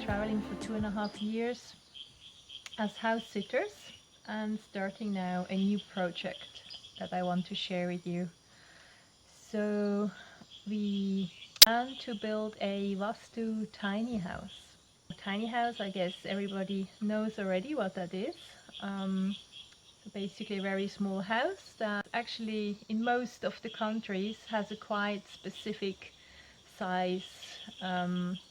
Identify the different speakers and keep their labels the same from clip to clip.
Speaker 1: traveling for 2.5 years as house sitters and starting now a new project that I want to share with you. So we plan to build a Vastu tiny house. Tiny house, I guess everybody knows already what that is. So basically a very small house that actually in most of the countries has a quite specific size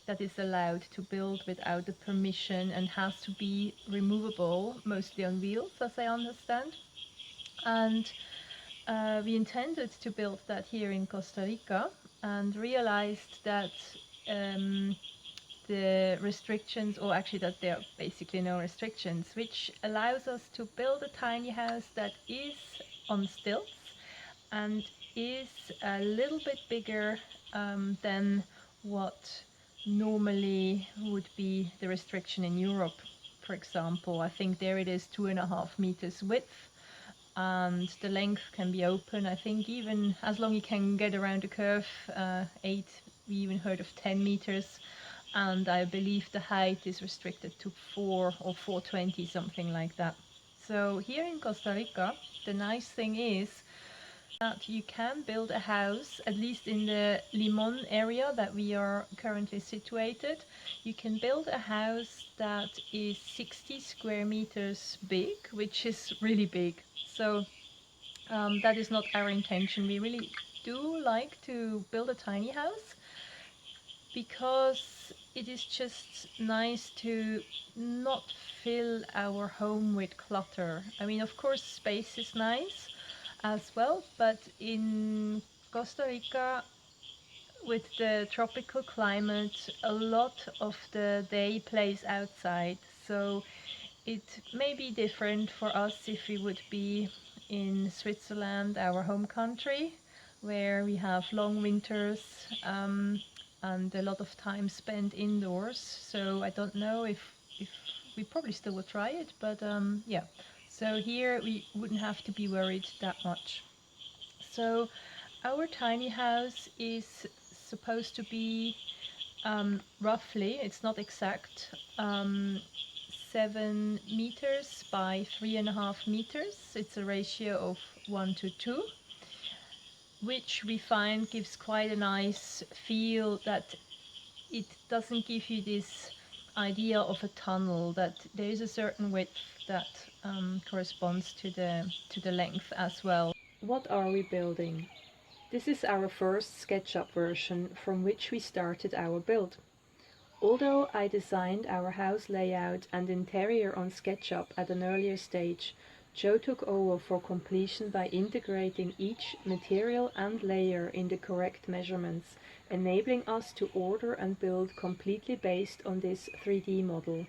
Speaker 1: that is allowed to build without the permission and has to be removable, mostly on wheels as I understand. And we intended to build that here in Costa Rica and realized that the restrictions, or actually that there are basically no restrictions, which allows us to build a tiny house that is on stilts and is a little bit bigger than what normally would be the restriction in Europe. For example, I think there it is 2.5 meters width, and the length can be open, I think even as long you can get around the curve, 8, we even heard of 10 meters, and I believe the height is restricted to 4 or 420, something like that. So here in Costa Rica, the nice thing is that you can build a house, at least in the Limon area that we are currently situated. You can build a house that is 60 square meters big, which is really big. So that is not our intention. We really do like to build a tiny house because it is just nice to not fill our home with clutter. I mean, of course, space is nice as well, but in Costa Rica, with the tropical climate, a lot of the day plays outside. So it may be different for us if we would be in Switzerland, our home country, where we have long winters and a lot of time spent indoors. So I don't know if we probably still will try it, but yeah. So here we wouldn't have to be worried that much. So our tiny house is supposed to be roughly, it's not exact, 7 meters by 3.5 meters. It's a ratio of 1 to 2, which we find gives quite a nice feel, that it doesn't give you this idea of a tunnel, that there is a certain width that corresponds to the length as well. What are we building? This is our first SketchUp version from which we started our build. Although I designed our house layout and interior on SketchUp at an earlier stage, Joe took over for completion by integrating each material and layer in the correct measurements, enabling us to order and build completely based on this 3D model.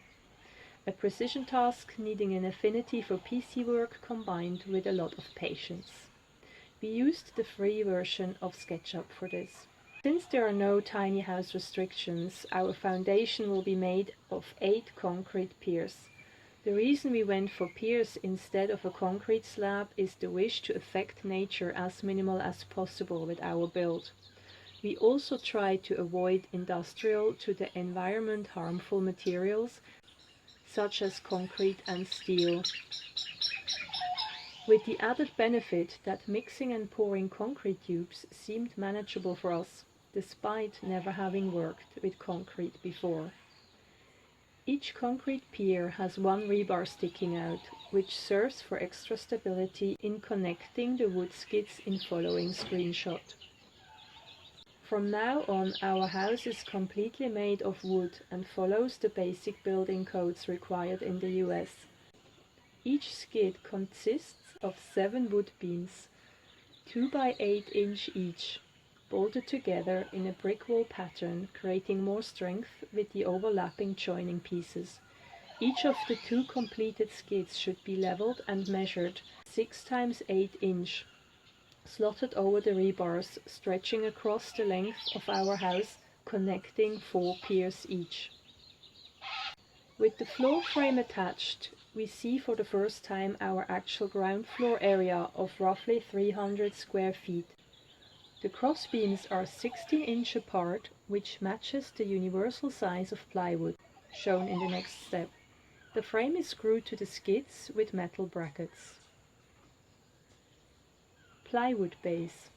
Speaker 1: A precision task needing an affinity for PC work combined with a lot of patience. We used the free version of SketchUp for this. Since there are no tiny house restrictions, our foundation will be made of 8 concrete piers. The reason we went for piers instead of a concrete slab is the wish to affect nature as minimal as possible with our build. We also tried to avoid industrial to the environment harmful materials such as concrete and steel, with the added benefit that mixing and pouring concrete tubes seemed manageable for us, despite never having worked with concrete before. Each concrete pier has one rebar sticking out, which serves for extra stability in connecting the wood skids in following screenshot. From now on, our house is completely made of wood and follows the basic building codes required in the US. Each skid consists of 7 wood beams, 2 by 8 inch each, bolted together in a brick wall pattern, creating more strength with the overlapping joining pieces. Each of the 2 completed skids should be leveled and measured 6 times 8 inch, slotted over the rebars, stretching across the length of our house, connecting 4 piers each. With the floor frame attached, we see for the first time our actual ground floor area of roughly 300 square feet. The cross beams are 16 inch apart, which matches the universal size of plywood. shown in the next step. The frame is screwed to the skids with metal brackets. Plywood base.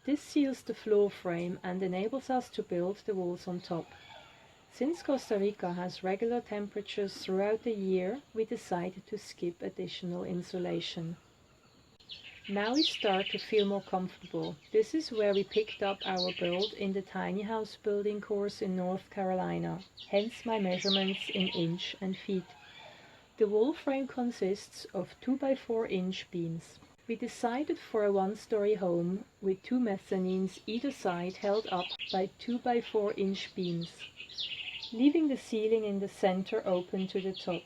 Speaker 1: This seals the floor frame and enables us to build the walls on top. Since Costa Rica has regular temperatures throughout the year, we decided to skip additional insulation. Now we start to feel more comfortable. This is where we picked up our build in the tiny house building course in North Carolina, hence my measurements in inch and feet. The wall frame consists of 2 by 4 inch beams. We decided for a one-story home with 2 mezzanines either side held up by 2 by 4 inch beams, leaving the ceiling in the center open to the top.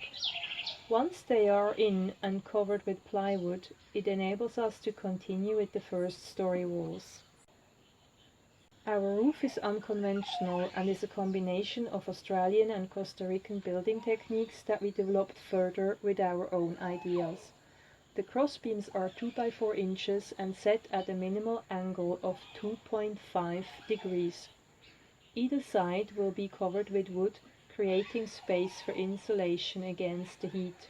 Speaker 1: Once they are in and covered with plywood, it enables us to continue with the first story walls. Our roof is unconventional and is a combination of Australian and Costa Rican building techniques that we developed further with our own ideas. The crossbeams are 2 by 4 inches and set at a minimal angle of 2.5 degrees. Either side will be covered with wood, creating space for insulation against the heat.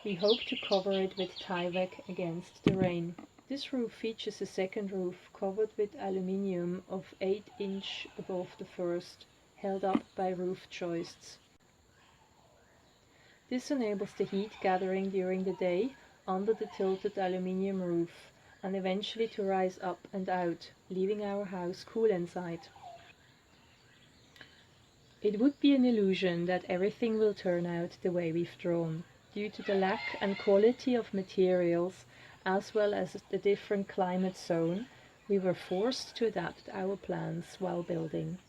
Speaker 1: We hope to cover it with Tyvek against the rain. This roof features a second roof covered with aluminium of 8 inch above the first, held up by roof joists. This enables the heat gathering during the day under the tilted aluminium roof and eventually to rise up and out, leaving our house cool inside. It would be an illusion that everything will turn out the way we've drawn. Due to the lack and quality of materials, as well as the different climate zone, we were forced to adapt our plans while building.